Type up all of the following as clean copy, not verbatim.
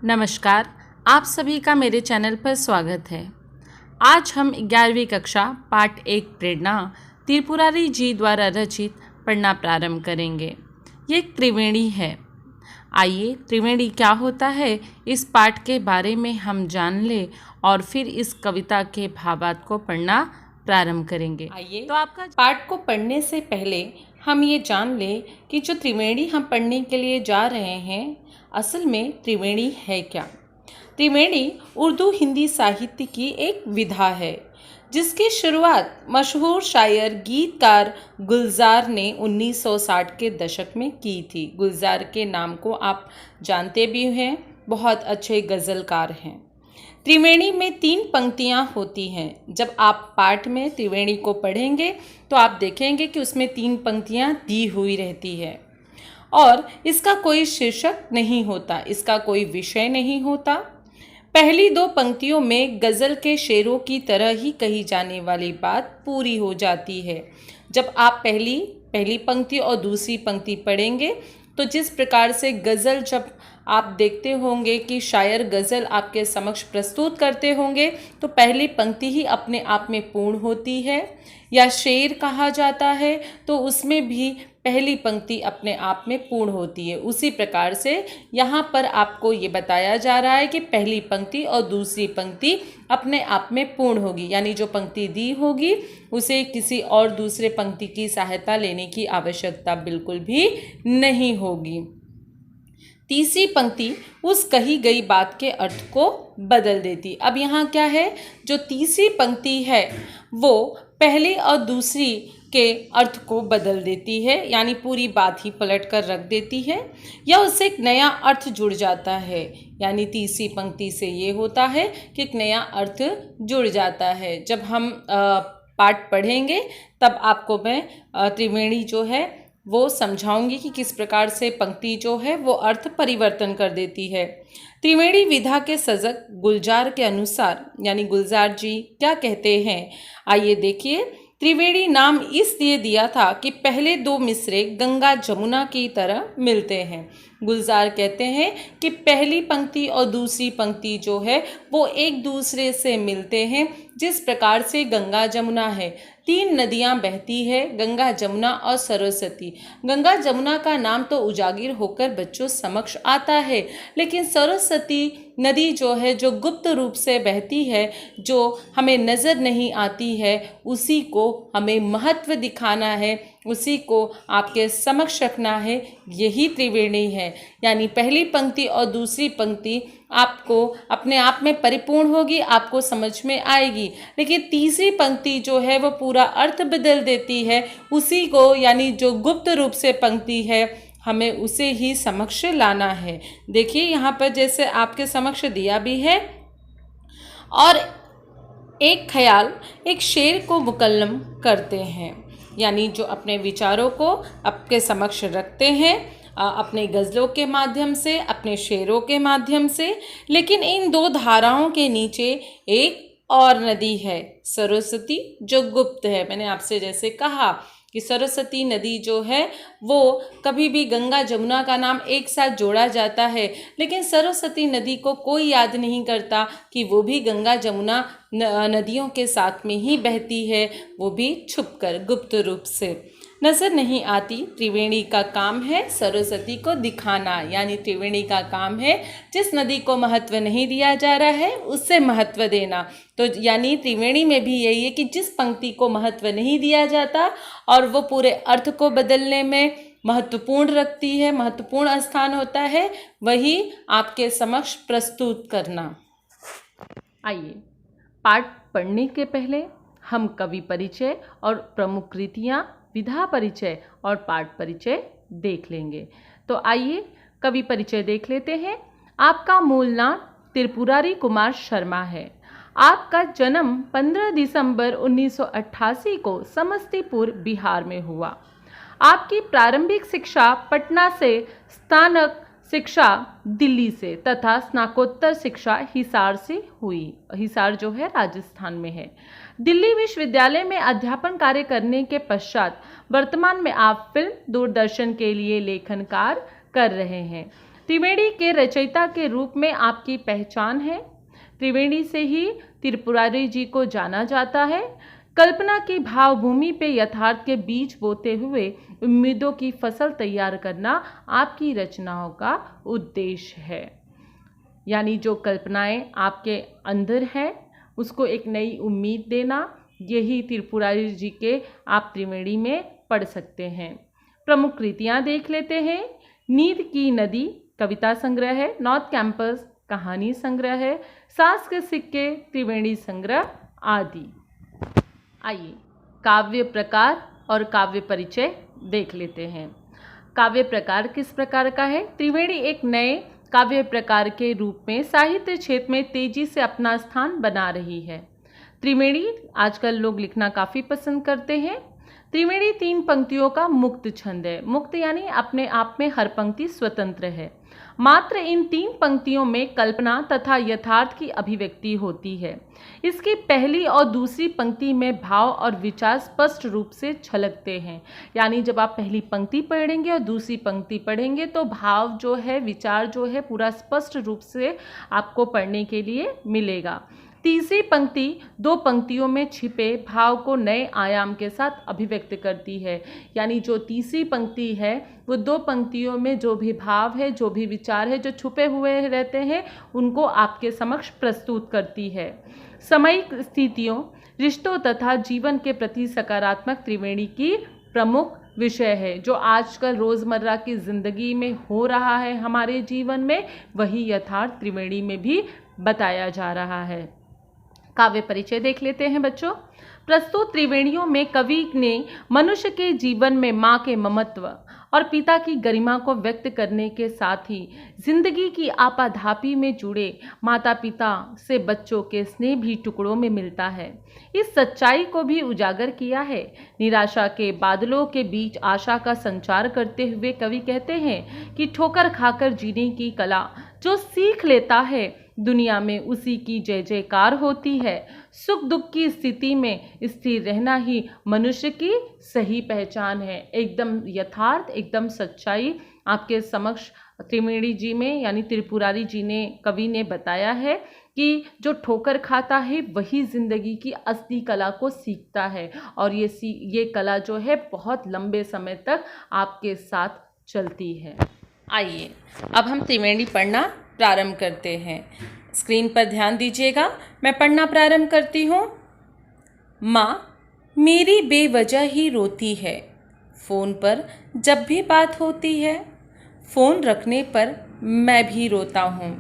नमस्कार, आप सभी का मेरे चैनल पर स्वागत है। आज हम 11वीं कक्षा पाठ 1 प्रेरणा त्रिपुरारी जी द्वारा रचित पढ़ना प्रारंभ करेंगे। ये एक त्रिवेणी है। आइए त्रिवेणी क्या होता है इस पाठ के बारे में हम जान लें और फिर इस कविता के भावार्थ को पढ़ना प्रारंभ करेंगे। आइए तो आपका पाठ को पढ़ने से पहले हम ये जान लें कि जो त्रिवेणी हम पढ़ने के लिए जा रहे हैं असल में त्रिवेणी है क्या। त्रिवेणी उर्दू हिंदी साहित्य की एक विधा है जिसकी शुरुआत मशहूर शायर गीतकार गुलजार ने 1960 के दशक में की थी। गुलजार के नाम को आप जानते भी हैं, बहुत अच्छे गज़लकार हैं। त्रिवेणी में 3 पंक्तियाँ होती हैं। जब आप पाठ में त्रिवेणी को पढ़ेंगे तो आप देखेंगे कि उसमें 3 पंक्तियाँ दी हुई रहती है और इसका कोई शीर्षक नहीं होता, इसका कोई विषय नहीं होता। पहली 2 पंक्तियों में गज़ल के शेरों की तरह ही कही जाने वाली बात पूरी हो जाती है। जब आप पहली पंक्ति और दूसरी पंक्ति पढ़ेंगे तो जिस प्रकार से गज़ल जब आप देखते होंगे कि शायर गज़ल आपके समक्ष प्रस्तुत करते होंगे तो पहली पंक्ति ही अपने आप में पूर्ण होती है, या शेर कहा जाता है तो उसमें भी पहली पंक्ति अपने आप में पूर्ण होती है। उसी प्रकार से यहाँ पर आपको ये बताया जा रहा है कि पहली पंक्ति और दूसरी पंक्ति अपने आप में पूर्ण होगी, यानी जो पंक्ति दी होगी उसे किसी और दूसरे पंक्ति की सहायता लेने की आवश्यकता बिल्कुल भी नहीं होगी। तीसरी पंक्ति उस कही गई बात के अर्थ को बदल देती। अब यहाँ क्या है, जो तीसरी पंक्ति है वो पहली और दूसरी के अर्थ को बदल देती है, यानी पूरी बात ही पलट कर रख देती है, या उससे एक नया अर्थ जुड़ जाता है। यानी तीसरी पंक्ति से ये होता है कि एक नया अर्थ जुड़ जाता है। जब हम पाठ पढ़ेंगे तब आपको मैं त्रिवेणी जो है वो समझाऊंगी कि किस प्रकार से पंक्ति जो है वो अर्थ परिवर्तन कर देती है। त्रिवेणी विधा के सजग गुलजार के अनुसार, यानी गुलजार जी क्या कहते हैं, आइए देखिए। त्रिवेणी नाम इसलिए दिया था कि पहले 2 मिसरे गंगा जमुना की तरह मिलते हैं। गुलजार कहते हैं कि पहली पंक्ति और दूसरी पंक्ति जो है वो एक दूसरे से मिलते हैं, जिस प्रकार से गंगा जमुना है। 3 नदियां बहती है, गंगा जमुना और सरस्वती। गंगा जमुना का नाम तो उजागिर होकर बच्चों समक्ष आता है, लेकिन सरस्वती नदी जो है जो गुप्त रूप से बहती है, जो हमें नज़र नहीं आती है, उसी को हमें महत्व दिखाना है, उसी को आपके समक्ष रखना है। यही त्रिवेणी है, यानी पहली पंक्ति और दूसरी पंक्ति आपको अपने आप में परिपूर्ण होगी, आपको समझ में आएगी, लेकिन तीसरी पंक्ति जो है वो पूरा अर्थ बदल देती है। उसी को, यानी जो गुप्त रूप से पंक्ति है, हमें उसे ही समक्ष लाना है। देखिए यहाँ पर जैसे आपके समक्ष दिया भी है, और एक ख्याल एक शेर को मुकल्लम करते हैं, यानी जो अपने विचारों को आपके समक्ष रखते हैं अपने गज़लों के माध्यम से, अपने शेरों के माध्यम से। लेकिन इन 2 धाराओं के नीचे एक और नदी है, सरस्वती, जो गुप्त है। मैंने आपसे जैसे कहा कि सरस्वती नदी जो है वो कभी भी गंगा जमुना का नाम एक साथ जोड़ा जाता है, लेकिन सरस्वती नदी को कोई याद नहीं करता कि वो भी गंगा जमुना नदियों के साथ में ही बहती है, वो भी छुपकर गुप्त रूप से नज़र नहीं आती। त्रिवेणी का काम है सरस्वती को दिखाना, यानी त्रिवेणी का काम है जिस नदी को महत्व नहीं दिया जा रहा है उससे महत्व देना। तो यानी त्रिवेणी में भी यही है कि जिस पंक्ति को महत्व नहीं दिया जाता और वो पूरे अर्थ को बदलने में महत्वपूर्ण रखती है, महत्वपूर्ण स्थान होता है, वही आपके समक्ष प्रस्तुत करना। आइए पाठ पढ़ने के पहले हम कवि परिचय और प्रमुख कृतियाँ, विधा परिचय और पाठ परिचय देख लेंगे। तो आइए कवि परिचय देख लेते हैं। आपका मूल नाम त्रिपुरारी कुमार शर्मा है। आपका जन्म 15 दिसंबर 1988 को समस्तीपुर, बिहार में हुआ। आपकी प्रारंभिक शिक्षा पटना से, स्नातक शिक्षा दिल्ली से तथा स्नातकोत्तर शिक्षा हिसार से हुई। हिसार जो है राजस्थान में है। दिल्ली विश्वविद्यालय में अध्यापन कार्य करने के पश्चात वर्तमान में आप फिल्म, दूरदर्शन के लिए लेखन कार्य कर रहे हैं। त्रिवेणी के रचयिता के रूप में आपकी पहचान है। त्रिवेणी से ही त्रिपुरारी जी को जाना जाता है। कल्पना की भावभूमि पे यथार्थ के बीज बोते हुए उम्मीदों की फसल तैयार करना आपकी रचनाओं का उद्देश्य है। यानी जो कल्पनाएं आपके अंदर है उसको एक नई उम्मीद देना, यही त्रिपुरारी जी के आप त्रिवेणी में पढ़ सकते हैं। प्रमुख कृतियाँ देख लेते हैं। नींद की नदी कविता संग्रह है। नॉर्थ कैंपस कहानी संग्रह है। सास के सिक्के त्रिवेणी संग्रह आदि। आइए काव्य प्रकार और काव्य परिचय देख लेते हैं। काव्य प्रकार किस प्रकार का है? त्रिवेणी एक नए काव्य प्रकार के रूप में साहित्य क्षेत्र में तेजी से अपना स्थान बना रही है। त्रिवेणी आजकल लोग लिखना काफ़ी पसंद करते हैं। त्रिवेणी 3 पंक्तियों का मुक्त छंद है। मुक्त यानी अपने आप में हर पंक्ति स्वतंत्र है। मात्र इन 3 पंक्तियों में कल्पना तथा यथार्थ की अभिव्यक्ति होती है। इसकी पहली और दूसरी पंक्ति में भाव और विचार स्पष्ट रूप से झलकते हैं। यानी जब आप पहली पंक्ति पढ़ेंगे और दूसरी पंक्ति पढ़ेंगे तो भाव जो है, विचार जो है, पूरा स्पष्ट रूप से आपको पढ़ने के लिए मिलेगा। तीसरी पंक्ति 2 पंक्तियों में छिपे भाव को नए आयाम के साथ अभिव्यक्त करती है। यानी जो तीसरी पंक्ति है वो 2 पंक्तियों में जो भी भाव है, जो भी विचार है, जो छुपे हुए रहते हैं, उनको आपके समक्ष प्रस्तुत करती है। सामयिक स्थितियों, रिश्तों तथा जीवन के प्रति सकारात्मक त्रिवेणी की प्रमुख विषय है। जो आजकल रोज़मर्रा की ज़िंदगी में हो रहा है हमारे जीवन में, वही यथार्थ त्रिवेणी में भी बताया जा रहा है। काव्य परिचय देख लेते हैं बच्चों। प्रस्तुत त्रिवेणियों में कवि ने मनुष्य के जीवन में माँ के ममत्व और पिता की गरिमा को व्यक्त करने के साथ ही जिंदगी की आपाधापी में जुड़े माता पिता से बच्चों के स्नेह भी टुकड़ों में मिलता है, इस सच्चाई को भी उजागर किया है। निराशा के बादलों के बीच आशा का संचार करते हुए कवि कहते हैं कि ठोकर खाकर जीने की कला जो सीख लेता है दुनिया में उसी की जय जयकार होती है। सुख दुख की स्थिति में स्थिर रहना ही मनुष्य की सही पहचान है। एकदम यथार्थ, एकदम सच्चाई आपके समक्ष त्रिवेणी जी में यानी त्रिपुरारी जी ने, कवि ने बताया है कि जो ठोकर खाता है वही जिंदगी की असली कला को सीखता है और ये कला जो है बहुत लंबे समय तक आपके साथ चलती है। आइए अब हम त्रिवेणी पढ़ना प्रारंभ करते हैं। स्क्रीन पर ध्यान दीजिएगा, मैं पढ़ना प्रारंभ करती हूँ। माँ मेरी बेवजह ही रोती है, फ़ोन पर जब भी बात होती है, फ़ोन रखने पर मैं भी रोता हूँ।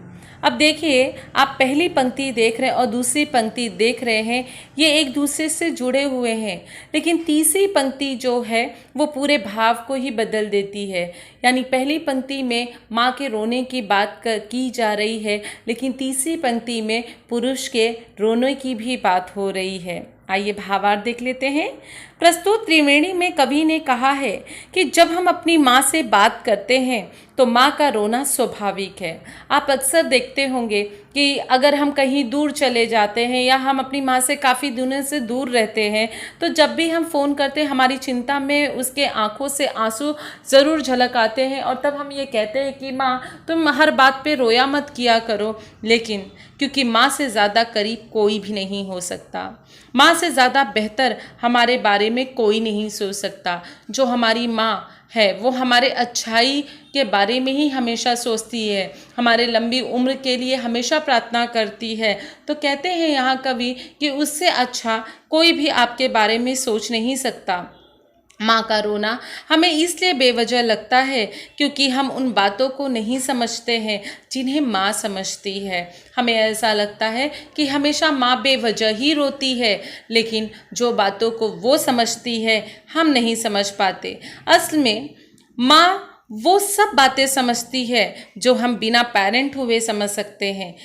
अब देखिए, आप पहली पंक्ति देख रहे हैं और दूसरी पंक्ति देख रहे हैं, ये एक दूसरे से जुड़े हुए हैं, लेकिन तीसरी पंक्ति जो है वो पूरे भाव को ही बदल देती है। यानी पहली पंक्ति में माँ के रोने की बात की जा रही है, लेकिन तीसरी पंक्ति में पुरुष के रोने की भी बात हो रही है। आइए भावार्थ देख लेते हैं। प्रस्तुत त्रिवेणी में कवि ने कहा है कि जब हम अपनी माँ से बात करते हैं तो माँ का रोना स्वाभाविक है। आप अक्सर देखते होंगे कि अगर हम कहीं दूर चले जाते हैं या हम अपनी माँ से काफ़ी दिनों से दूर रहते हैं तो जब भी हम फ़ोन करते हैं हमारी चिंता में उसके आंखों से आंसू ज़रूर झलक आते हैं और तब हम ये कहते हैं कि माँ तुम हर बात पे रोया मत किया करो। लेकिन क्योंकि माँ से ज़्यादा करीब कोई भी नहीं हो सकता, माँ से ज़्यादा बेहतर हमारे बारे में कोई नहीं सोच सकता। जो हमारी माँ है वो हमारे अच्छाई के बारे में ही हमेशा सोचती है, हमारे लंबी उम्र के लिए हमेशा प्रार्थना करती है। तो कहते हैं यहाँ कवि कि उससे अच्छा कोई भी आपके बारे में सोच नहीं सकता। माँ का रोना हमें इसलिए बेवजह लगता है क्योंकि हम उन बातों को नहीं समझते हैं जिन्हें माँ समझती है। हमें ऐसा लगता है कि हमेशा माँ बेवजह ही रोती है, लेकिन जो बातों को वो समझती है हम नहीं समझ पाते। असल में माँ वो सब बातें समझती है जो हम बिना पेरेंट हुए समझ सकते हैं,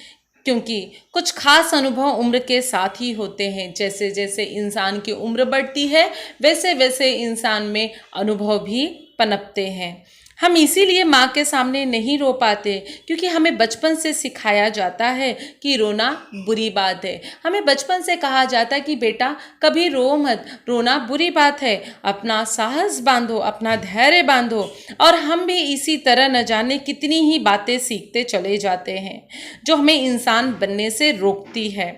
क्योंकि कुछ खास अनुभव उम्र के साथ ही होते हैं। जैसे जैसे इंसान की उम्र बढ़ती है वैसे वैसे इंसान में अनुभव भी पनपते हैं। हम इसीलिए माँ के सामने नहीं रो पाते क्योंकि हमें बचपन से सिखाया जाता है कि रोना बुरी बात है। हमें बचपन से कहा जाता है कि बेटा कभी रो मत, रोना बुरी बात है, अपना साहस बांधो, अपना धैर्य बांधो। और हम भी इसी तरह न जाने कितनी ही बातें सीखते चले जाते हैं जो हमें इंसान बनने से रोकती है।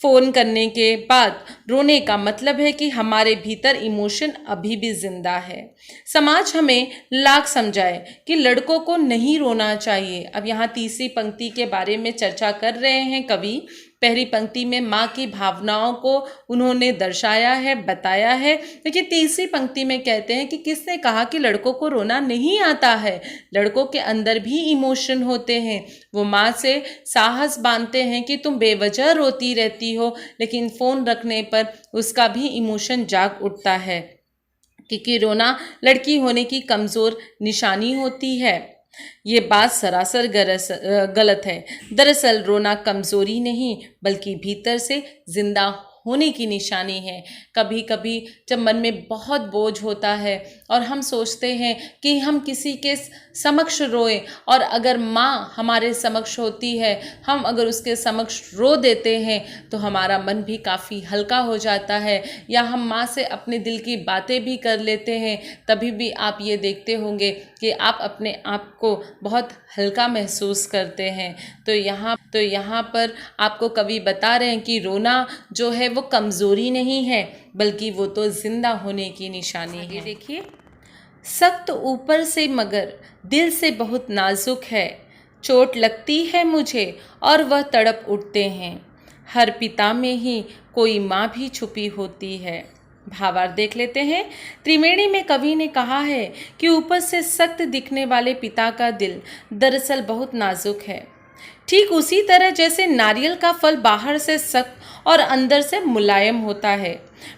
फ़ोन करने के बाद रोने का मतलब है कि हमारे भीतर इमोशन अभी भी जिंदा है। समाज हमें लाख समझाए कि लड़कों को नहीं रोना चाहिए। अब यहाँ तीसरी पंक्ति के बारे में चर्चा कर रहे हैं कवि। पहली पंक्ति में माँ की भावनाओं को उन्होंने दर्शाया है, बताया है, लेकिन तीसरी पंक्ति में कहते हैं कि किसने कहा कि लड़कों को रोना नहीं आता है। लड़कों के अंदर भी इमोशन होते हैं। वो माँ से साहस बांधते हैं कि तुम बेवजह रोती रहती हो, लेकिन फ़ोन रखने पर उसका भी इमोशन जाग उठता है क्योंकि रोना लड़की होने की कमज़ोर निशानी होती है। ये बात सरासर गलत है। दरअसल रोना कमज़ोरी नहीं बल्कि भीतर से जिंदा होने की निशानी है। कभी कभी जब मन में बहुत बोझ होता है और हम सोचते हैं कि हम किसी के समक्ष रोएं, और अगर माँ हमारे समक्ष होती है, हम अगर उसके समक्ष रो देते हैं तो हमारा मन भी काफ़ी हल्का हो जाता है, या हम माँ से अपने दिल की बातें भी कर लेते हैं। तभी भी आप ये देखते होंगे कि आप अपने आप को बहुत हल्का महसूस करते हैं। तो यहाँ पर आपको कवि बता रहे हैं कि रोना जो है वो कमज़ोरी नहीं है बल्कि वो तो जिंदा होने की निशानी है। देखिए, सख्त ऊपर से मगर दिल से बहुत नाजुक है, चोट लगती है मुझे और वह तड़प उठते हैं, हर पिता में ही कोई माँ भी छुपी होती है। भावार्थ देख लेते हैं। त्रिवेणी में कवि ने कहा है कि ऊपर से सख्त दिखने वाले पिता का दिल दरअसल बहुत नाजुक है, ठीक उसी तरह जैसे नारियल का फल बाहर से सख्त और अंदर से मुलायम होता है।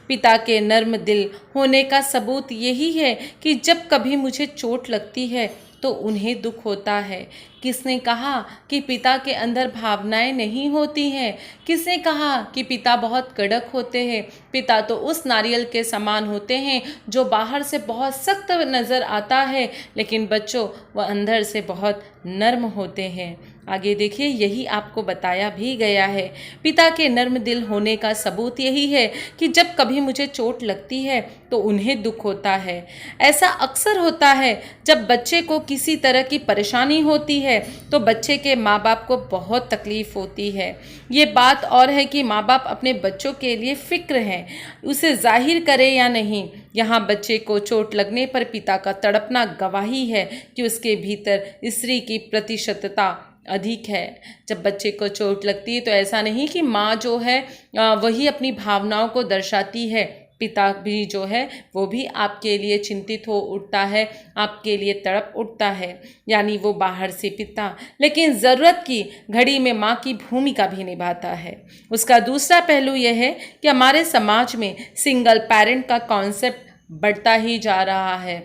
पिता के नर्म दिल होने का सबूत यही है कि जब कभी मुझे चोट लगती है तो उन्हें दुख होता है। किसने कहा कि पिता के अंदर भावनाएं नहीं होती हैं? किसने कहा कि पिता बहुत कड़क होते हैं? पिता तो उस नारियल के समान होते हैं जो बाहर से बहुत सख्त नज़र आता है, लेकिन बच्चों वह अंदर से बहुत नर्म होते हैं। आगे देखिए, यही आपको बताया भी गया है। पिता के नर्म दिल होने का सबूत यही है कि जब कभी मुझे चोट लगती है तो उन्हें दुख होता है। ऐसा अक्सर होता है जब बच्चे को किसी तरह की परेशानी होती है तो बच्चे के माँ बाप को बहुत तकलीफ होती है। ये बात और है कि माँ बाप अपने बच्चों के लिए फ़िक्र हैं, उसे जाहिर करे या नहीं। यहाँ बच्चे को चोट लगने पर पिता का तड़पना गवाही है कि उसके भीतर स्त्री की प्रतिशतता अधिक है। जब बच्चे को चोट लगती है तो ऐसा नहीं कि माँ जो है वही अपनी भावनाओं को दर्शाती है, पिता भी जो है वो भी आपके लिए चिंतित हो उठता है, आपके लिए तड़प उठता है। यानी वो बाहर से पिता, लेकिन ज़रूरत की घड़ी में माँ की भूमिका भी निभाता है। उसका दूसरा पहलू यह है कि हमारे समाज में सिंगल पेरेंट का कॉन्सेप्ट बढ़ता ही जा रहा है।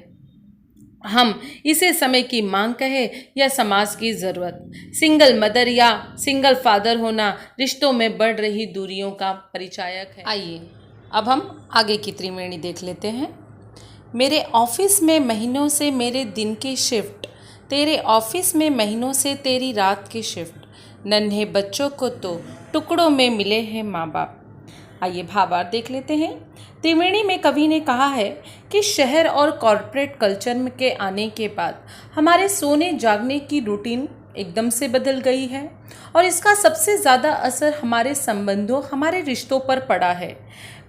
हम इसे समय की मांग कहे या समाज की ज़रूरत। सिंगल मदर या सिंगल फादर होना रिश्तों में बढ़ रही दूरियों का परिचायक है। आइए अब हम आगे की त्रिवेणी देख लेते हैं। मेरे ऑफिस में महीनों से मेरे दिन की शिफ्ट, तेरे ऑफिस में महीनों से तेरी रात की शिफ्ट, नन्हे बच्चों को तो टुकड़ों में मिले हैं माँ बाप। आइए भावार्थ देख लेते हैं। त्रिवेणी में कवि ने कहा है कि शहर और कॉरपोरेट कल्चर के आने के बाद हमारे सोने जागने की रूटीन एकदम से बदल गई है और इसका सबसे ज़्यादा असर हमारे संबंधों, हमारे रिश्तों पर पड़ा है।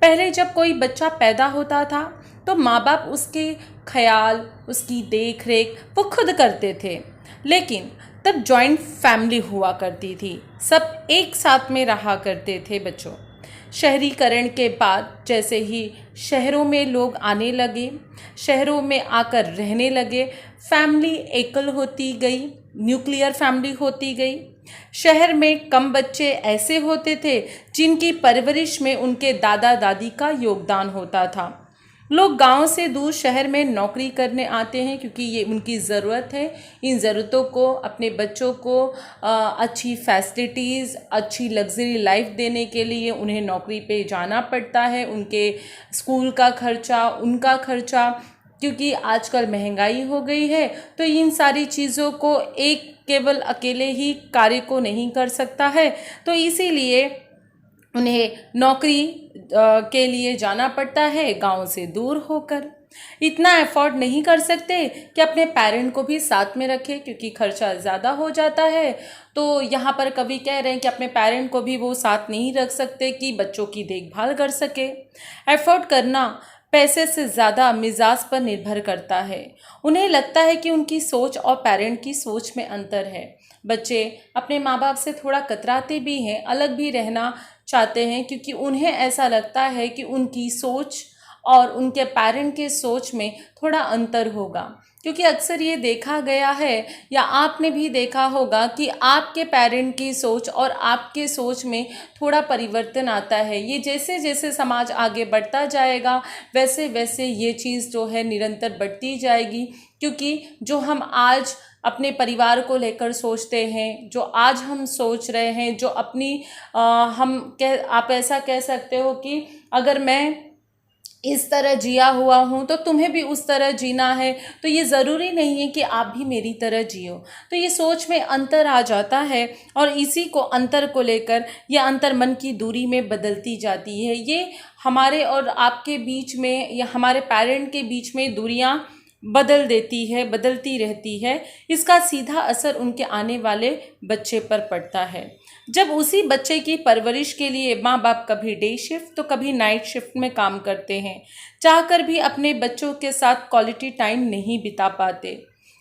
पहले जब कोई बच्चा पैदा होता था तो माँ बाप उसके ख्याल, उसकी देख रेख वो खुद करते थे, लेकिन तब जॉइंट फैमिली हुआ करती थी, सब एक साथ में रहा करते थे बच्चों। शहरीकरण के बाद जैसे ही शहरों में लोग आने लगे, शहरों में आकर रहने लगे, फैमिली एकल होती गई, न्यूक्लियर फैमिली होती गई। शहर में कम बच्चे ऐसे होते थे जिनकी परवरिश में उनके दादा दादी का योगदान होता था। लोग गांव से दूर शहर में नौकरी करने आते हैं क्योंकि ये उनकी ज़रूरत है। इन ज़रूरतों को, अपने बच्चों को अच्छी फैसिलिटीज़, अच्छी लग्जरी लाइफ देने के लिए उन्हें नौकरी पे जाना पड़ता है। उनके स्कूल का खर्चा, उनका खर्चा, क्योंकि आजकल महंगाई हो गई है, तो इन सारी चीज़ों को एक केवल अकेले ही कार्य को नहीं कर सकता है, तो इसीलिए उन्हें नौकरी के लिए जाना पड़ता है गांव से दूर होकर। इतना अफोर्ड नहीं कर सकते कि अपने पेरेंट को भी साथ में रखें, क्योंकि खर्चा ज़्यादा हो जाता है। तो यहाँ पर कवि कह रहे हैं कि अपने पेरेंट को भी वो साथ नहीं रख सकते कि बच्चों की देखभाल कर सके। अफोर्ड करना पैसे से ज़्यादा मिजाज पर निर्भर करता है। उन्हें लगता है कि उनकी सोच और पेरेंट की सोच में अंतर है। बच्चे अपने माँ बाप से थोड़ा कतराते भी हैं, अलग भी रहना चाहते हैं, क्योंकि उन्हें ऐसा लगता है कि उनकी सोच और उनके पेरेंट के सोच में थोड़ा अंतर होगा। क्योंकि अक्सर ये देखा गया है या आपने भी देखा होगा कि आपके पेरेंट की सोच और आपके सोच में थोड़ा परिवर्तन आता है। ये जैसे जैसे समाज आगे बढ़ता जाएगा वैसे वैसे ये चीज़ जो है निरंतर बढ़ती जाएगी। क्योंकि जो हम आज अपने परिवार को लेकर सोचते हैं, जो आज हम सोच रहे हैं, जो अपनी आप ऐसा कह सकते हो कि अगर मैं इस तरह जिया हुआ हूँ तो तुम्हें भी उस तरह जीना है, तो ये ज़रूरी नहीं है कि आप भी मेरी तरह जियो। तो ये सोच में अंतर आ जाता है और इसी को अंतर को लेकर ये अंतर मन की दूरी में बदलती जाती है। ये हमारे और आपके बीच में या हमारे पेरेंट के बीच में दूरियाँ बदल देती है, बदलती रहती है। इसका सीधा असर उनके आने वाले बच्चे पर पड़ता है। जब उसी बच्चे की परवरिश के लिए माँ बाप कभी डे शिफ्ट तो कभी नाइट शिफ्ट में काम करते हैं, चाहकर भी अपने बच्चों के साथ क्वालिटी टाइम नहीं बिता पाते।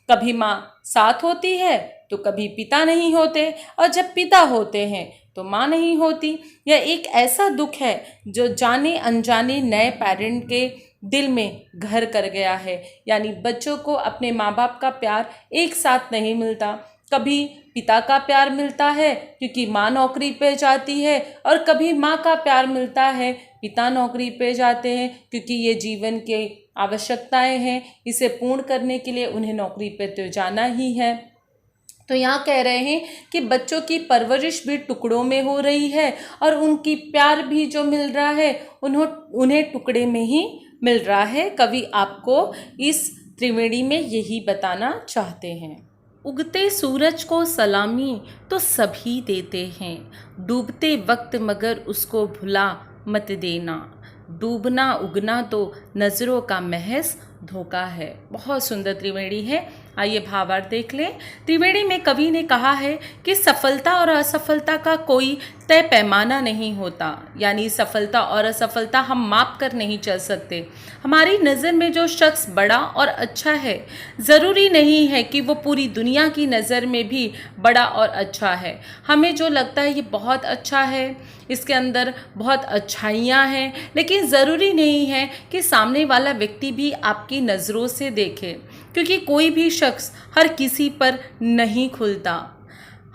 कभी माँ साथ होती है तो कभी पिता नहीं होते, और जब पिता होते हैं तो माँ नहीं होती। यह एक ऐसा दुख है जो जाने अनजाने नए पेरेंट के दिल में घर कर गया है। यानी बच्चों को अपने माँ बाप का प्यार एक साथ नहीं मिलता। कभी पिता का प्यार मिलता है क्योंकि माँ नौकरी पे जाती है, और कभी माँ का प्यार मिलता है, पिता नौकरी पे जाते हैं क्योंकि ये जीवन की आवश्यकताएं हैं, इसे पूर्ण करने के लिए उन्हें नौकरी पे तो जाना ही है। तो यहाँ कह रहे हैं कि बच्चों की परवरिश भी टुकड़ों में हो रही है और उनकी प्यार भी जो मिल रहा है उन्हें टुकड़े में ही मिल रहा है। कवि आपको इस त्रिवेणी में यही बताना चाहते हैं। उगते सूरज को सलामी तो सभी देते हैं, डूबते वक्त मगर उसको भुला मत देना, डूबना उगना तो नज़रों का महज धोखा है। बहुत सुंदर त्रिवेणी है। आइए भावार्थ देख लें। त्रिवेणी में कवि ने कहा है कि सफलता और असफलता का कोई तय पैमाना नहीं होता, यानी सफलता और असफलता हम माप कर नहीं चल सकते। हमारी नज़र में जो शख्स बड़ा और अच्छा है, ज़रूरी नहीं है कि वो पूरी दुनिया की नज़र में भी बड़ा और अच्छा है। हमें जो लगता है ये बहुत अच्छा है, इसके अंदर बहुत अच्छाइयाँ हैं, लेकिन ज़रूरी नहीं है कि सामने वाला व्यक्ति भी आपकी नज़रों से देखे, क्योंकि कोई भी शख्स हर किसी पर नहीं खुलता।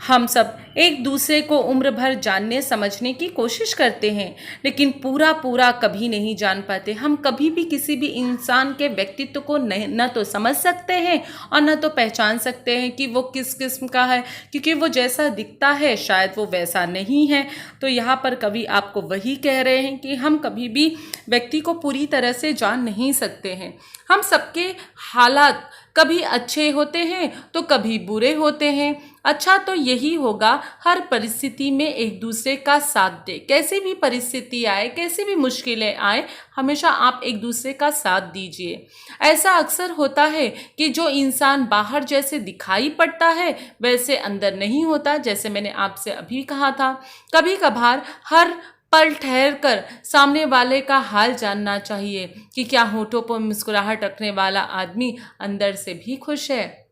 हम सब एक दूसरे को उम्र भर जानने समझने की कोशिश करते हैं, लेकिन पूरा कभी नहीं जान पाते। हम कभी भी किसी भी इंसान के व्यक्तित्व को न तो समझ सकते हैं और न तो पहचान सकते हैं कि वो किस किस्म का है, क्योंकि वो जैसा दिखता है शायद वो वैसा नहीं है। तो यहाँ पर कवि आपको वही कह रहे हैं कि हम कभी भी व्यक्ति को पूरी तरह से जान नहीं सकते हैं। हम सबके हालात कभी अच्छे होते हैं तो कभी बुरे होते हैं। अच्छा तो यही होगा हर परिस्थिति में एक दूसरे का साथ दे। कैसी भी परिस्थिति आए, कैसी भी मुश्किलें आए, हमेशा आप एक दूसरे का साथ दीजिए। ऐसा अक्सर होता है कि जो इंसान बाहर जैसे दिखाई पड़ता है वैसे अंदर नहीं होता। जैसे मैंने आपसे अभी कहा था, कभी कभार हर पल ठहर कर सामने वाले का हाल जानना चाहिए कि क्या होठों पर मुस्कुराहट रखने वाला आदमी अंदर से भी खुश है।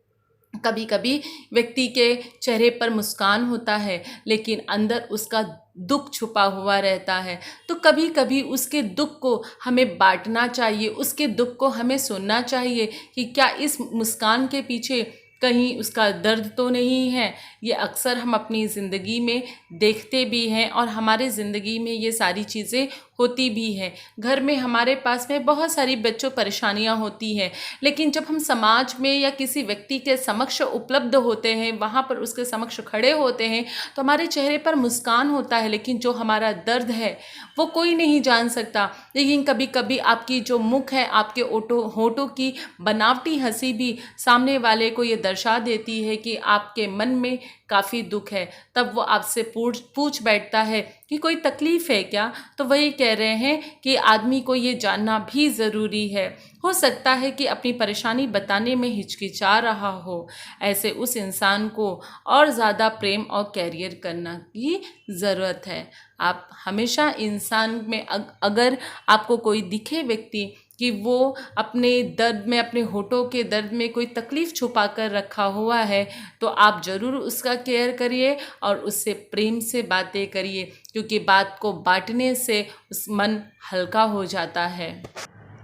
कभी कभी व्यक्ति के चेहरे पर मुस्कान होता है लेकिन अंदर उसका दुख छुपा हुआ रहता है। तो कभी कभी उसके दुख को हमें बांटना चाहिए, उसके दुख को हमें सुनना चाहिए कि क्या इस मुस्कान के पीछे कहीं उसका दर्द तो नहीं है। ये अक्सर हम अपनी ज़िंदगी में देखते भी हैं और हमारे ज़िंदगी में ये सारी चीज़ें होती भी है। घर में हमारे पास में बहुत सारी बच्चों परेशानियां होती हैं, लेकिन जब हम समाज में या किसी व्यक्ति के समक्ष उपलब्ध होते हैं, वहाँ पर उसके समक्ष खड़े होते हैं, तो हमारे चेहरे पर मुस्कान होता है, लेकिन जो हमारा दर्द है वो कोई नहीं जान सकता। लेकिन कभी कभी आपकी जो मुख है, आपके होठों की बनावटी हंसी भी सामने वाले को ये दर्शा देती है कि आपके मन में काफ़ी दुख है। तब वो आपसे पूछ बैठता है कि कोई तकलीफ़ है क्या? तो वही कह रहे हैं कि आदमी को ये जानना भी ज़रूरी है। हो सकता है कि अपनी परेशानी बताने में हिचकिचा रहा हो, ऐसे उस इंसान को और ज़्यादा प्रेम और कैरियर करना की ज़रूरत है। आप हमेशा इंसान में अगर आपको कोई दिखे व्यक्ति कि वो अपने दर्द में, अपने होठों के दर्द में कोई तकलीफ़ छुपा कर रखा हुआ है, तो आप ज़रूर उसका केयर करिए और उससे प्रेम से बातें करिए, क्योंकि बात को बांटने से उस मन हल्का हो जाता है।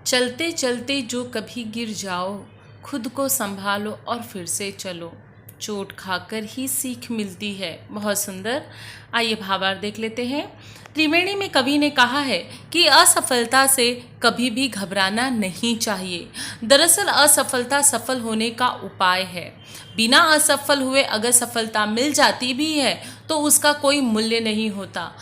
चलते चलते जो कभी गिर जाओ, खुद को संभालो और फिर से चलो, चोट खाकर ही सीख मिलती है। बहुत सुंदर। आइए भावार्थ देख लेते हैं। त्रिवेणी में कवि ने कहा है कि असफलता से कभी भी घबराना नहीं चाहिए। दरअसल असफलता सफल होने का उपाय है। बिना असफल हुए अगर सफलता मिल जाती भी है तो उसका कोई मूल्य नहीं होता।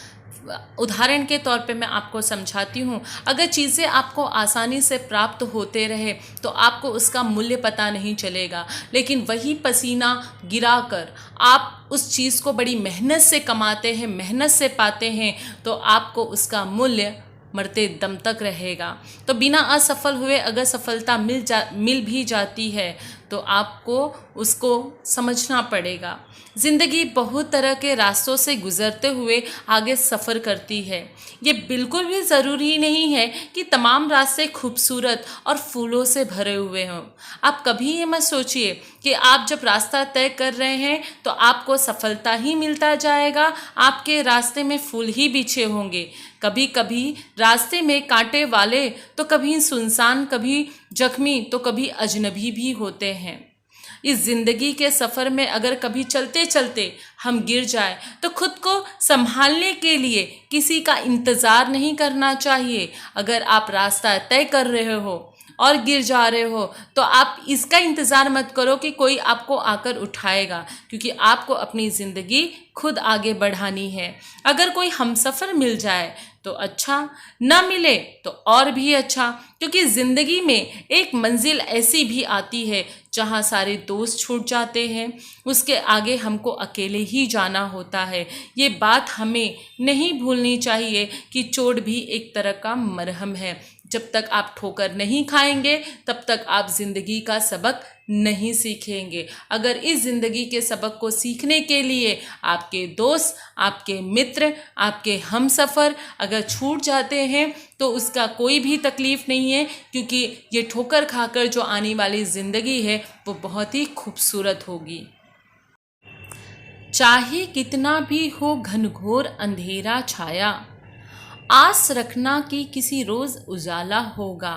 उदाहरण के तौर पे मैं आपको समझाती हूँ। अगर चीज़ें आपको आसानी से प्राप्त होते रहे तो आपको उसका मूल्य पता नहीं चलेगा, लेकिन वही पसीना गिराकर आप उस चीज़ को बड़ी मेहनत से कमाते हैं, मेहनत से पाते हैं, तो आपको उसका मूल्य मरते दम तक रहेगा। तो बिना असफल हुए अगर सफलता मिल भी जाती है तो आपको उसको समझना पड़ेगा। ज़िंदगी बहुत तरह के रास्तों से गुज़रते हुए आगे सफ़र करती है। ये बिल्कुल भी ज़रूरी नहीं है कि तमाम रास्ते खूबसूरत और फूलों से भरे हुए हों। आप कभी ये मत सोचिए कि आप जब रास्ता तय कर रहे हैं तो आपको सफलता ही मिलता जाएगा, आपके रास्ते में फूल ही बिछे होंगे। कभी कभी रास्ते में कांटे वाले तो कभी सुनसान, कभी जख्मी तो कभी अजनबी भी होते हैं। इस ज़िंदगी के सफ़र में अगर कभी चलते चलते हम गिर जाए तो खुद को संभालने के लिए किसी का इंतज़ार नहीं करना चाहिए। अगर आप रास्ता तय कर रहे हो और गिर जा रहे हो तो आप इसका इंतज़ार मत करो कि कोई आपको आकर उठाएगा, क्योंकि आपको अपनी ज़िंदगी खुद आगे बढ़ानी है। अगर कोई हमसफ़र मिल जाए तो अच्छा, ना मिले तो और भी अच्छा, क्योंकि ज़िंदगी में एक मंजिल ऐसी भी आती है जहाँ सारे दोस्त छूट जाते हैं, उसके आगे हमको अकेले ही जाना होता है। ये बात हमें नहीं भूलनी चाहिए कि चोट भी एक तरह का मरहम है। जब तक आप ठोकर नहीं खाएंगे तब तक आप ज़िंदगी का सबक नहीं सीखेंगे। अगर इस ज़िंदगी के सबक को सीखने के लिए आपके दोस्त, आपके मित्र, आपके हमसफ़र अगर छूट जाते हैं तो उसका कोई भी तकलीफ़ नहीं है, क्योंकि ये ठोकर खाकर जो आने वाली ज़िंदगी है वो बहुत ही खूबसूरत होगी। चाहे कितना भी हो घनघोर अंधेरा छाया, आस रखना कि किसी रोज़ उजाला होगा।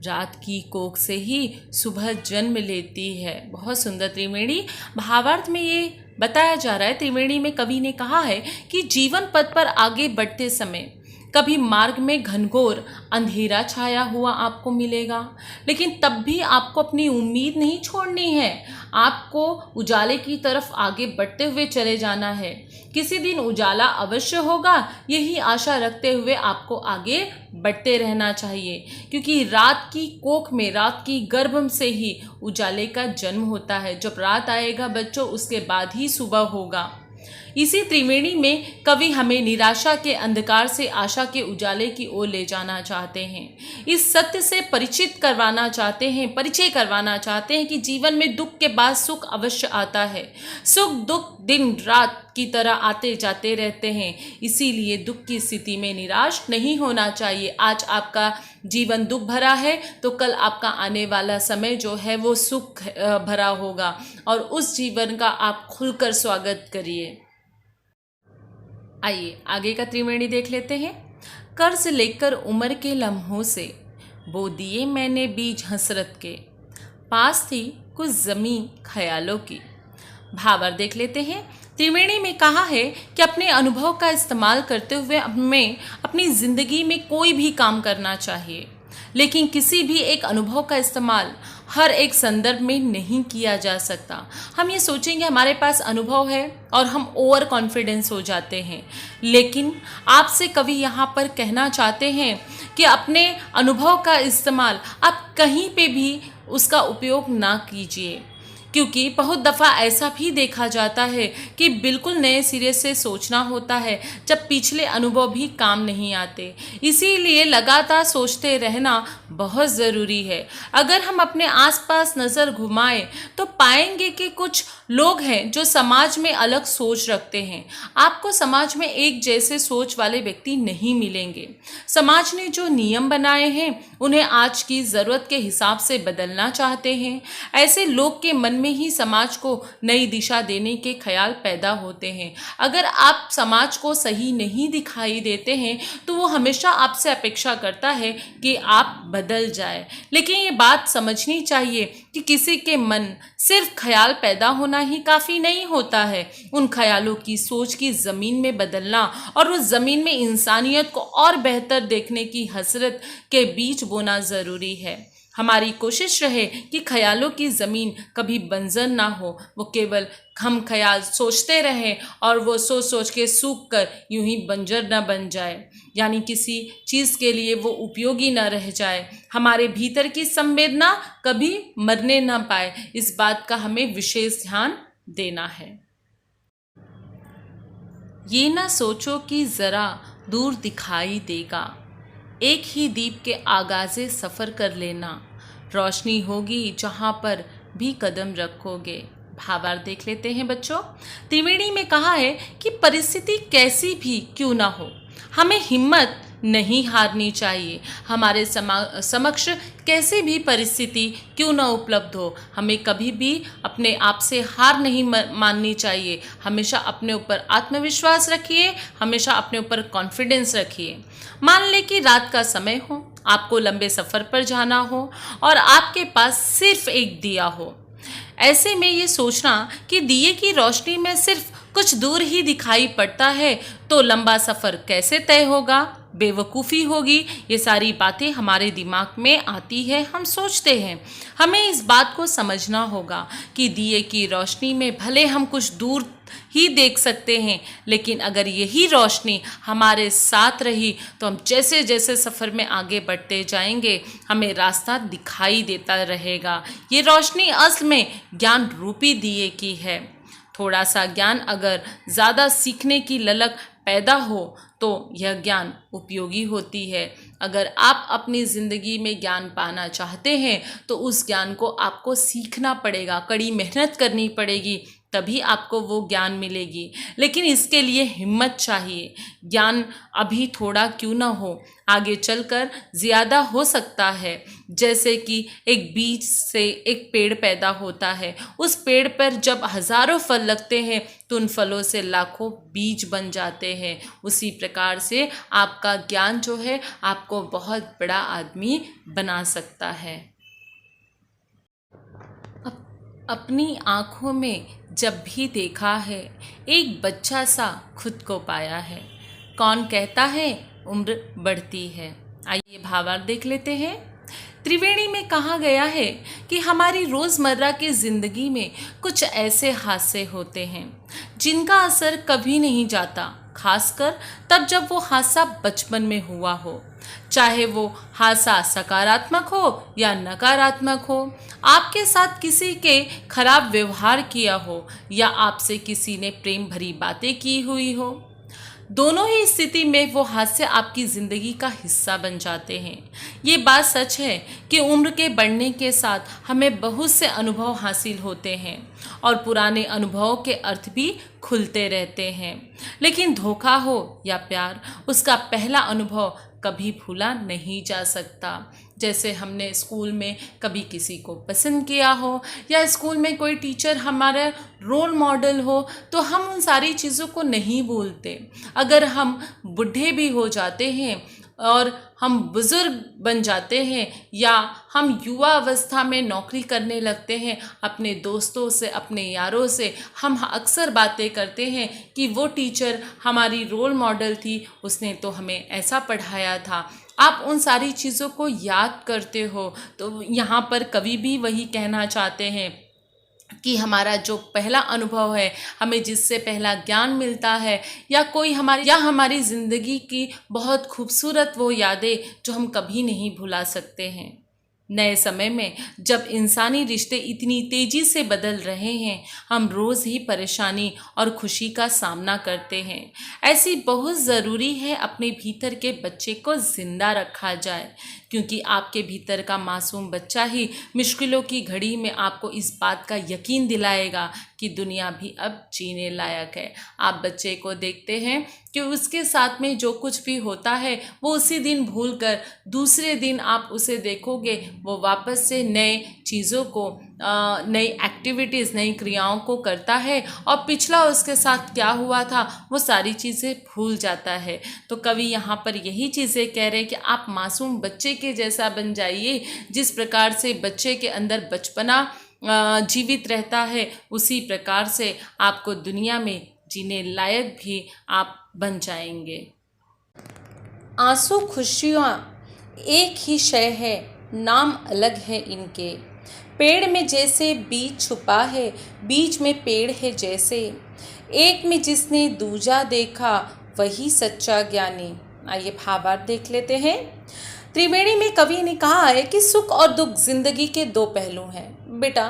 रात की कोख से ही सुबह जन्म लेती है। बहुत सुंदर त्रिवेणी। भावार्थ में ये बताया जा रहा है, त्रिवेणी में कवि ने कहा है कि जीवन पथ पर आगे बढ़ते समय कभी मार्ग में घनघोर अंधेरा छाया हुआ आपको मिलेगा, लेकिन तब भी आपको अपनी उम्मीद नहीं छोड़नी है। आपको उजाले की तरफ आगे बढ़ते हुए चले जाना है। किसी दिन उजाला अवश्य होगा, यही आशा रखते हुए आपको आगे बढ़ते रहना चाहिए, क्योंकि रात की कोख में, रात की गर्भ से ही उजाले का जन्म होता है। जब रात आएगा बच्चों, उसके बाद ही सुबह होगा। इसी त्रिवेणी में कवि हमें निराशा के अंधकार से आशा के उजाले की ओर ले जाना चाहते हैं। इस सत्य से परिचय करवाना चाहते हैं कि जीवन में दुख के बाद सुख अवश्य आता है। सुख दुख दिन रात की तरह आते जाते रहते हैं, इसीलिए दुख की स्थिति में निराश नहीं होना चाहिए। आज आपका जीवन दुख भरा है तो कल आपका आने वाला समय जो है वो सुख भरा होगा, और उस जीवन का आप खुलकर स्वागत करिए। आइए आगे का त्रिवेणी देख लेते हैं। कर्ज लेकर उम्र के लम्हों से बो दिए मैंने बीज हसरत के, पास थी कुछ ज़मीं ख्यालों की। भावार्थ देख लेते हैं। त्रिवेणी में कहा है कि अपने अनुभव का इस्तेमाल करते हुए हमें अपनी ज़िंदगी में कोई भी काम करना चाहिए, लेकिन किसी भी एक अनुभव का इस्तेमाल हर एक संदर्भ में नहीं किया जा सकता। हम ये सोचेंगे हमारे पास अनुभव है और हम ओवर कॉन्फिडेंस हो जाते हैं, लेकिन आपसे कवि यहाँ पर कहना चाहते हैं कि अपने अनुभव का इस्तेमाल आप कहीं पे भी उसका उपयोग ना कीजिए, क्योंकि बहुत दफ़ा ऐसा भी देखा जाता है कि बिल्कुल नए सिरे से सोचना होता है जब पिछले अनुभव भी काम नहीं आते। इसीलिए लगातार सोचते रहना बहुत ज़रूरी है। अगर हम अपने आसपास नज़र घुमाएं तो पाएंगे कि कुछ लोग हैं जो समाज में अलग सोच रखते हैं। आपको समाज में एक जैसे सोच वाले व्यक्ति नहीं मिलेंगे। समाज ने जो नियम बनाए हैं उन्हें आज की ज़रूरत के हिसाब से बदलना चाहते हैं। ऐसे लोग के मन में ही समाज को नई दिशा देने के ख्याल पैदा होते हैं। अगर आप समाज को सही नहीं दिखाई देते हैं तो वो हमेशा आपसे अपेक्षा करता है कि आप बदल जाए। लेकिन ये बात समझनी चाहिए कि किसी के मन सिर्फ ख्याल पैदा होना ही काफ़ी नहीं होता है। उन ख्यालों की सोच की ज़मीन में बदलना और उस ज़मीन में इंसानियत को और बेहतर देखने की हसरत के बीज बोना ज़रूरी है। हमारी कोशिश रहे कि ख्यालों की ज़मीन कभी बंजर ना हो, वो केवल हम ख्याल सोचते रहें और वो सोच सोच के सूख कर यूं ही बंजर ना बन जाए, यानी किसी चीज़ के लिए वो उपयोगी ना रह जाए। हमारे भीतर की संवेदना कभी मरने ना पाए, इस बात का हमें विशेष ध्यान देना है। ये ना सोचो कि ज़रा दूर दिखाई देगा, एक ही दीप के आगाज़े सफ़र कर लेना, रोशनी होगी जहाँ पर भी कदम रखोगे। भावार्थ देख लेते हैं बच्चों। त्रिवेणी में कहा है कि परिस्थिति कैसी भी क्यों ना हो, हमें हिम्मत नहीं हारनी चाहिए। हमारे समक्ष कैसे भी परिस्थिति क्यों न उपलब्ध हो, हमें कभी भी अपने आप से हार नहीं माननी चाहिए। हमेशा अपने ऊपर आत्मविश्वास रखिए, हमेशा अपने ऊपर कॉन्फिडेंस रखिए। मान ले कि रात का समय हो, आपको लंबे सफ़र पर जाना हो और आपके पास सिर्फ एक दिया हो। ऐसे में ये सोचना कि दिए की रोशनी में सिर्फ कुछ दूर ही दिखाई पड़ता है तो लंबा सफ़र कैसे तय होगा, बेवकूफ़ी होगी। ये सारी बातें हमारे दिमाग में आती है, हम सोचते हैं। हमें इस बात को समझना होगा कि दिए की रोशनी में भले हम कुछ दूर ही देख सकते हैं, लेकिन अगर यही रोशनी हमारे साथ रही तो हम जैसे जैसे सफ़र में आगे बढ़ते जाएंगे हमें रास्ता दिखाई देता रहेगा। ये रोशनी असल में ज्ञान रूपी दिए की है। थोड़ा सा ज्ञान अगर ज़्यादा सीखने की ललक पैदा हो तो यह ज्ञान उपयोगी होती है। अगर आप अपनी ज़िंदगी में ज्ञान पाना चाहते हैं तो उस ज्ञान को आपको सीखना पड़ेगा, कड़ी मेहनत करनी पड़ेगी, तभी आपको वो ज्ञान मिलेगी। लेकिन इसके लिए हिम्मत चाहिए। ज्ञान अभी थोड़ा क्यों ना हो, आगे चलकर ज़्यादा हो सकता है। जैसे कि एक बीज से एक पेड़ पैदा होता है, उस पेड़ पर जब हज़ारों फल लगते हैं तो उन फलों से लाखों बीज बन जाते हैं। उसी प्रकार से आपका ज्ञान जो है आपको बहुत बड़ा आदमी बना सकता है। अपनी आँखों में जब भी देखा है एक बच्चा सा खुद को पाया है, कौन कहता है उम्र बढ़ती है। आइए भावार्थ देख लेते हैं। त्रिवेणी में कहा गया है कि हमारी रोज़मर्रा की ज़िंदगी में कुछ ऐसे हादसे होते हैं जिनका असर कभी नहीं जाता, खासकर तब जब वो हादसा बचपन में हुआ हो। चाहे वो हादसा सकारात्मक हो या नकारात्मक हो, आपके साथ किसी के खराब व्यवहार किया हो या आपसे किसी ने प्रेम भरी बातें की हुई हो, दोनों ही स्थिति में वो हादसे आपकी ज़िंदगी का हिस्सा बन जाते हैं। ये बात सच है कि उम्र के बढ़ने के साथ हमें बहुत से अनुभव हासिल होते हैं और पुराने अनुभवों के अर्थ भी खुलते रहते हैं। लेकिन धोखा हो या प्यार, उसका पहला अनुभव कभी भूला नहीं जा सकता। जैसे हमने स्कूल में कभी किसी को पसंद किया हो या स्कूल में कोई टीचर हमारा रोल मॉडल हो तो हम उन सारी चीज़ों को नहीं भूलते। अगर हम बूढ़े भी हो जाते हैं और हम बुज़ुर्ग बन जाते हैं या हम युवा अवस्था में नौकरी करने लगते हैं, अपने दोस्तों से, अपने यारों से हम अक्सर बातें करते हैं कि वो टीचर हमारी रोल मॉडल थी, उसने तो हमें ऐसा पढ़ाया था। आप उन सारी चीज़ों को याद करते हो। तो यहाँ पर कवि भी वही कहना चाहते हैं कि हमारा जो पहला अनुभव है, हमें जिससे पहला ज्ञान मिलता है, या कोई हमारी ज़िंदगी की बहुत खूबसूरत वो यादें जो हम कभी नहीं भुला सकते हैं। नए समय में जब इंसानी रिश्ते इतनी तेज़ी से बदल रहे हैं, हम रोज़ ही परेशानी और खुशी का सामना करते हैं। ऐसी बहुत ज़रूरी है अपने भीतर के बच्चे को ज़िंदा रखा जाए, क्योंकि आपके भीतर का मासूम बच्चा ही मुश्किलों की घड़ी में आपको इस बात का यकीन दिलाएगा कि दुनिया भी अब जीने लायक है। आप बच्चे को देखते हैं कि उसके साथ में जो कुछ भी होता है वो उसी दिन भूलकर दूसरे दिन आप उसे देखोगे वो वापस से नए चीज़ों को, नई एक्टिविटीज़, नई क्रियाओं को करता है और पिछला उसके साथ क्या हुआ था वो सारी चीज़ें भूल जाता है। तो कवि यहाँ पर यही चीज़ें कह रहे हैं कि आप मासूम बच्चे के जैसा बन जाइए। जिस प्रकार से बच्चे के अंदर बचपना जीवित रहता है, उसी प्रकार से आपको दुनिया में जीने लायक भी आप बन जाएंगे। आंसू खुशियाँ एक ही शय है, नाम अलग है इनके। पेड़ में जैसे बीज छुपा है, बीज में पेड़ है जैसे। एक में जिसने दूजा देखा, वही सच्चा ज्ञानी। आइए भावार्थ देख लेते हैं। त्रिवेणी में कवि ने कहा है कि सुख और दुख जिंदगी के दो पहलू हैं। बेटा,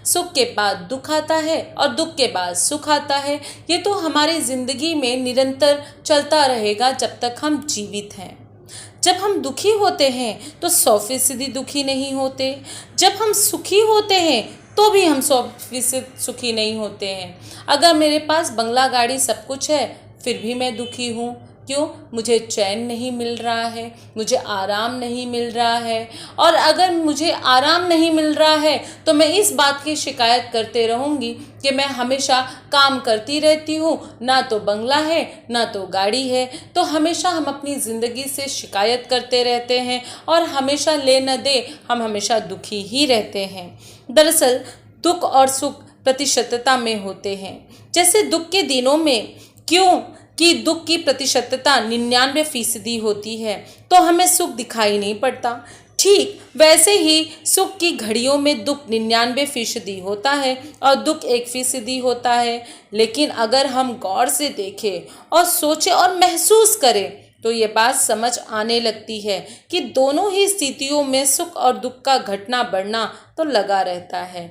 सुख के बाद दुख आता है और दुख के बाद सुख आता है। ये तो हमारी ज़िंदगी में निरंतर चलता रहेगा जब तक हम जीवित हैं। जब हम दुखी होते हैं तो 100% दुखी नहीं होते। जब हम सुखी होते हैं तो भी हम 100% सुखी नहीं होते हैं। अगर मेरे पास बंगला, गाड़ी, सब कुछ है, फिर भी मैं दुखी हूँ। क्यों? मुझे चैन नहीं मिल रहा है, मुझे आराम नहीं मिल रहा है। और अगर मुझे आराम नहीं मिल रहा है तो मैं इस बात की शिकायत करते रहूँगी कि मैं हमेशा काम करती रहती हूँ, ना तो बंगला है ना तो गाड़ी है। तो हमेशा हम अपनी ज़िंदगी से शिकायत करते रहते हैं और हमेशा ले न दे हम हमेशा दुखी ही रहते हैं। दरअसल दुख और सुख प्रतिशतता में होते हैं। जैसे दुख के दिनों में क्यों कि दुख की प्रतिशतता 99% होती है, तो हमें सुख दिखाई नहीं पड़ता। ठीक वैसे ही सुख की घड़ियों में दुख 99% होता है और दुख 1% होता है। लेकिन अगर हम गौर से देखें और सोचें और महसूस करें तो ये बात समझ आने लगती है कि दोनों ही स्थितियों में सुख और दुख का घटना बढ़ना तो लगा रहता है,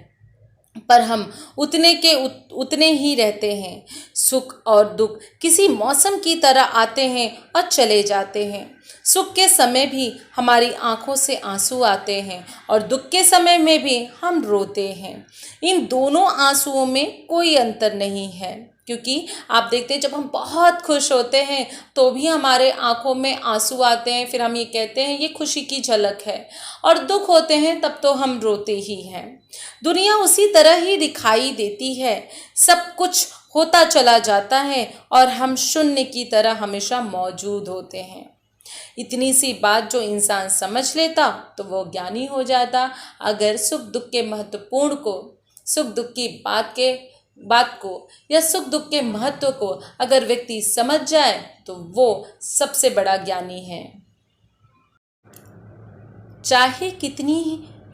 पर हम उतने ही रहते हैं। सुख और दुख किसी मौसम की तरह आते हैं और चले जाते हैं। सुख के समय भी हमारी आंखों से आंसू आते हैं और दुख के समय में भी हम रोते हैं। इन दोनों आंसुओं में कोई अंतर नहीं है, क्योंकि आप देखते हैं जब हम बहुत खुश होते हैं तो भी हमारे आंखों में आंसू आते हैं, फिर हम ये कहते हैं ये खुशी की झलक है। और दुख होते हैं तब तो हम रोते ही हैं। दुनिया उसी तरह ही दिखाई देती है, सब कुछ होता चला जाता है और हम शून्य की तरह हमेशा मौजूद होते हैं। इतनी सी बात जो इंसान समझ लेता तो वो ज्ञानी हो जाता। अगर सुख दुख के महत्वपूर्ण को, सुख दुख की बात को या सुख दुख के महत्व को अगर व्यक्ति समझ जाए तो वो सबसे बड़ा ज्ञानी है। चाहे कितनी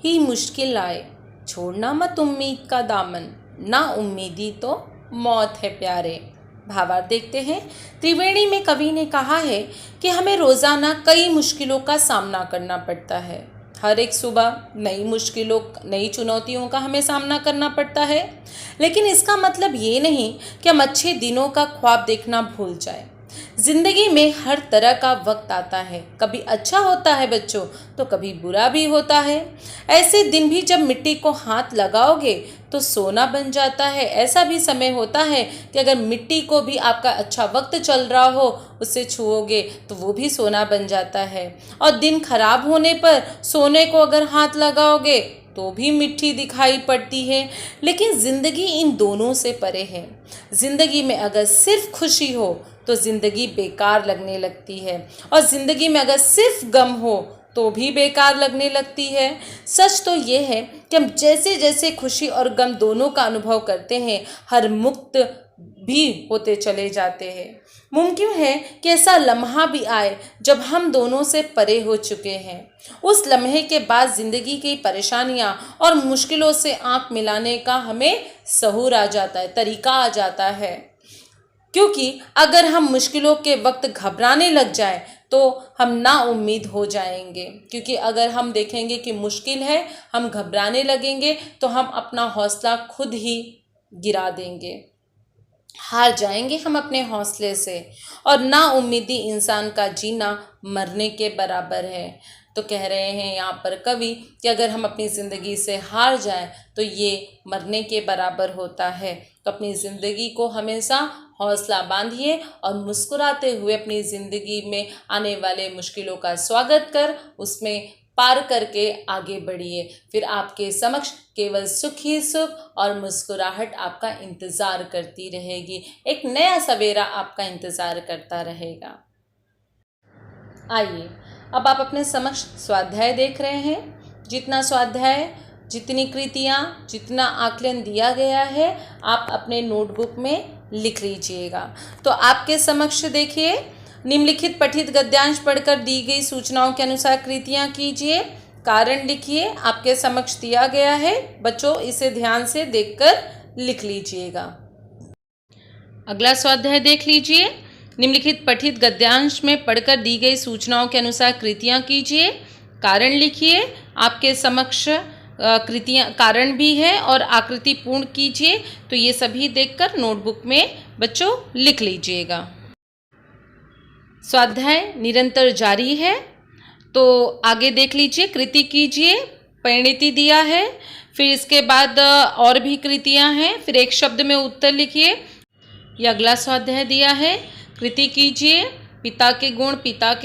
ही मुश्किल आए, छोड़ना मत उम्मीद का दामन, ना उम्मीदी तो मौत है प्यारे। भावार्थ देखते हैं। त्रिवेणी में कवि ने कहा है कि हमें रोज़ाना कई मुश्किलों का सामना करना पड़ता है। हर एक सुबह नई मुश्किलों, नई चुनौतियों का हमें सामना करना पड़ता है। लेकिन इसका मतलब ये नहीं कि हम अच्छे दिनों का ख्वाब देखना भूल जाए। जिंदगी में हर तरह का वक्त आता है, कभी अच्छा होता है बच्चों तो कभी बुरा भी होता है। ऐसे दिन भी जब मिट्टी को हाथ लगाओगे तो सोना बन जाता है। ऐसा भी समय होता है कि अगर मिट्टी को भी आपका अच्छा वक्त चल रहा हो, उससे छुओगे तो वो भी सोना बन जाता है। और दिन खराब होने पर सोने को अगर हाथ लगाओगे तो भी मीठी दिखाई पड़ती है, लेकिन ज़िंदगी इन दोनों से परे है। ज़िंदगी में अगर सिर्फ खुशी हो तो ज़िंदगी बेकार लगने लगती है, और ज़िंदगी में अगर सिर्फ गम हो तो भी बेकार लगने लगती है। सच तो ये है कि हम जैसे जैसे खुशी और गम दोनों का अनुभव करते हैं, हर मुक्त भी होते चले जाते हैं। मुमकिन है कि ऐसा लम्हा भी आए जब हम दोनों से परे हो चुके हैं। उस लम्हे के बाद ज़िंदगी की परेशानियां और मुश्किलों से आंख मिलाने का हमें सहूर आ जाता है, तरीका आ जाता है। क्योंकि अगर हम मुश्किलों के वक्त घबराने लग जाएं तो हम ना उम्मीद हो जाएंगे। क्योंकि अगर हम देखेंगे कि मुश्किल है, हम घबराने लगेंगे तो हम अपना हौसला खुद ही गिरा देंगे, हार जाएंगे हम अपने हौसले से। और ना उम्मीदी इंसान का जीना मरने के बराबर है। तो कह रहे हैं यहाँ पर कवि कि अगर हम अपनी ज़िंदगी से हार जाएं तो ये मरने के बराबर होता है। तो अपनी ज़िंदगी को हमेशा हौसला बांधिए और मुस्कुराते हुए अपनी ज़िंदगी में आने वाले मुश्किलों का स्वागत कर उसमें पार करके आगे बढ़िए। फिर आपके समक्ष केवल सुख ही सुख और मुस्कुराहट आपका इंतज़ार करती रहेगी। एक नया सवेरा आपका इंतज़ार करता रहेगा। आइए अब आप अपने समक्ष स्वाध्याय देख रहे हैं। जितना स्वाध्याय, जितनी कृतियाँ, जितना आकलन दिया गया है, आप अपने नोटबुक में लिख लीजिएगा। तो आपके समक्ष देखिए, निम्नलिखित पठित गद्यांश पढ़कर दी गई सूचनाओं के अनुसार कृतियाँ कीजिए, कारण लिखिए। आपके समक्ष दिया गया है, बच्चों इसे ध्यान से देखकर लिख लीजिएगा। अगला स्वाध्याय देख लीजिए। निम्नलिखित पठित गद्यांश में पढ़कर दी गई सूचनाओं के अनुसार कृतियाँ कीजिए, कारण लिखिए। आपके समक्ष कृतियाँ कारण भी है और आकृति पूर्ण कीजिए। तो ये सभी देखकर नोटबुक में बच्चों लिख लीजिएगा। स्वाध्याय निरंतर जारी है, तो आगे देख लीजिए। कृति कीजिए, परिणति दिया है, फिर इसके बाद और भी कृतियाँ हैं, फिर एक शब्द में उत्तर लिखिए। यह अगला स्वाध्याय दिया है। कृति कीजिए, पिता के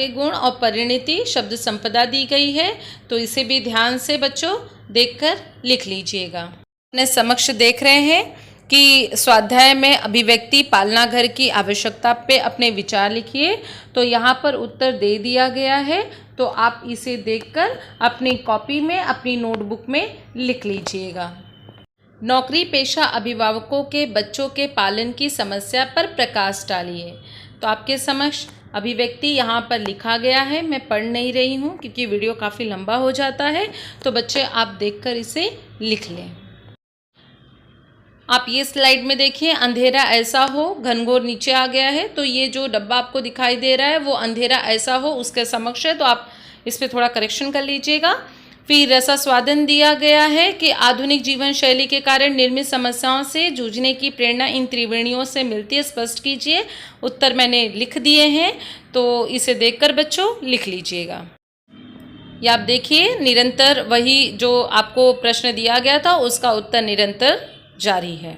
गुण और परिणति शब्द संपदा दी गई है, तो इसे भी ध्यान से बच्चों देखकर लिख लीजिएगा। अपने समक्ष देख रहे हैं कि स्वाध्याय में अभिव्यक्ति पालना घर की आवश्यकता पे अपने विचार लिखिए। तो यहाँ पर उत्तर दे दिया गया है, तो आप इसे देखकर अपनी कॉपी में, अपनी नोटबुक में लिख लीजिएगा। नौकरी पेशा अभिभावकों के बच्चों के पालन की समस्या पर प्रकाश डालिए। तो आपके समक्ष अभिव्यक्ति यहाँ पर लिखा गया है। मैं पढ़ नहीं रही हूँ क्योंकि वीडियो काफ़ी लंबा हो जाता है, तो बच्चे आप देखकर इसे लिख लें। आप ये स्लाइड में देखिए, अंधेरा ऐसा हो, घनघोर नीचे आ गया है। तो ये जो डब्बा आपको दिखाई दे रहा है वो अंधेरा ऐसा हो उसके समक्ष है, तो आप इस पर थोड़ा करेक्शन कर लीजिएगा। फिर रसास्वादन दिया गया है कि आधुनिक जीवन शैली के कारण निर्मित समस्याओं से जूझने की प्रेरणा इन त्रिवेणियों से मिलती है, स्पष्ट कीजिए। उत्तर मैंने लिख दिए हैं, तो इसे देखकर बच्चों लिख लीजिएगा। या आप देखिए, निरंतर वही जो आपको प्रश्न दिया गया था उसका उत्तर निरंतर जारी है।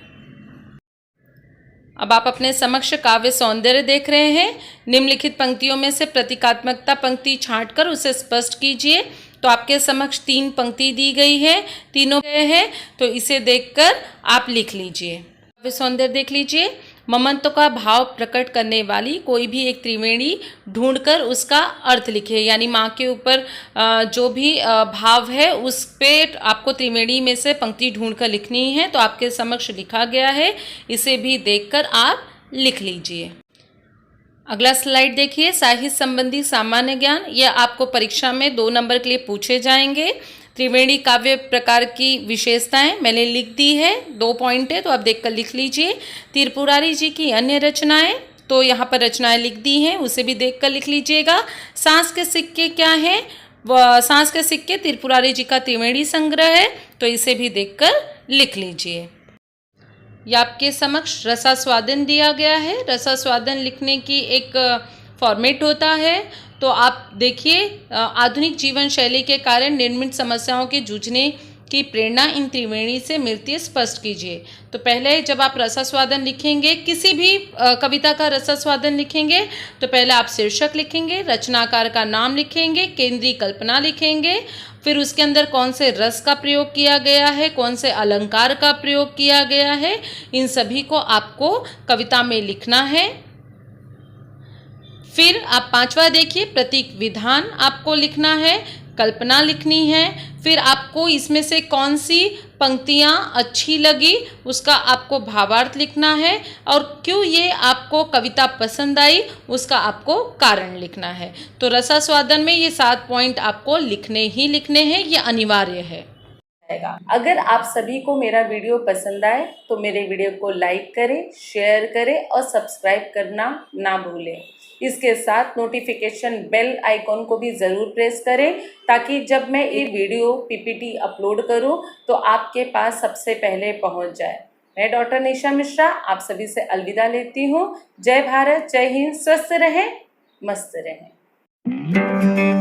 अब आप अपने समक्ष काव्य सौंदर्य देख रहे हैं। निम्नलिखित पंक्तियों में से प्रतीकात्मकता पंक्ति छांटकर उसे स्पष्ट कीजिए। तो आपके समक्ष 3 पंक्ति दी गई है, तीनों है, तो इसे देखकर आप लिख लीजिए। काव्य सौंदर्य देख लीजिए। ममत्व का भाव प्रकट करने वाली कोई भी एक त्रिवेणी ढूंढकर उसका अर्थ लिखे। यानी माँ के ऊपर जो भी भाव है उस पे आपको त्रिवेणी में से पंक्ति ढूंढकर लिखनी है। तो आपके समक्ष लिखा गया है, इसे भी देखकर आप लिख लीजिए। अगला स्लाइड देखिए, साहित्य संबंधी सामान्य ज्ञान। यह आपको परीक्षा में 2 नंबर के लिए पूछे जाएंगे। त्रिवेणी काव्य प्रकार की विशेषताएं मैंने लिख दी है, 2 पॉइंट है, तो आप देखकर लिख लीजिए। त्रिपुरारी जी की अन्य रचनाएं, तो यहाँ पर रचनाएं लिख दी हैं, उसे भी देखकर लिख लीजिएगा। सांस के सिक्के क्या हैं? सांस के सिक्के त्रिपुरारी जी का त्रिवेणी संग्रह है, तो इसे भी देखकर लिख लीजिए। यह आपके समक्ष रसास्वादन दिया गया है। रसास्वादन लिखने की एक फॉर्मेट होता है। तो आप देखिए, आधुनिक जीवन शैली के कारण निर्मित समस्याओं के जूझने की प्रेरणा इन त्रिवेणी से मिलती है, स्पष्ट कीजिए। तो पहले जब आप रसास्वादन लिखेंगे, किसी भी कविता का रसास्वादन लिखेंगे, तो पहले आप शीर्षक लिखेंगे, रचनाकार का नाम लिखेंगे, केंद्रीय कल्पना लिखेंगे, फिर उसके अंदर कौन से रस का प्रयोग किया गया है, कौन से अलंकार का प्रयोग किया गया है, इन सभी को आपको कविता में लिखना है। फिर आप पांचवा देखिए, प्रतीक विधान आपको लिखना है, कल्पना लिखनी है। फिर आपको इसमें से कौन सी पंक्तियाँ अच्छी लगी उसका आपको भावार्थ लिखना है, और क्यों ये आपको कविता पसंद आई उसका आपको कारण लिखना है। तो रसास्वादन में ये 7 पॉइंट आपको लिखने ही लिखने हैं, ये अनिवार्य है। अगर आप सभी को मेरा वीडियो पसंद आए तो मेरे वीडियो को लाइक करें, शेयर करें और सब्सक्राइब करना ना भूलें। इसके साथ नोटिफिकेशन बेल आइकॉन को भी ज़रूर प्रेस करें ताकि जब मैं ये वीडियो पीपीटी अपलोड करूं तो आपके पास सबसे पहले पहुंच जाए। मैं डॉक्टर निशा मिश्रा आप सभी से अलविदा लेती हूं। जय भारत, जय हिंद, स्वस्थ रहें, मस्त रहें।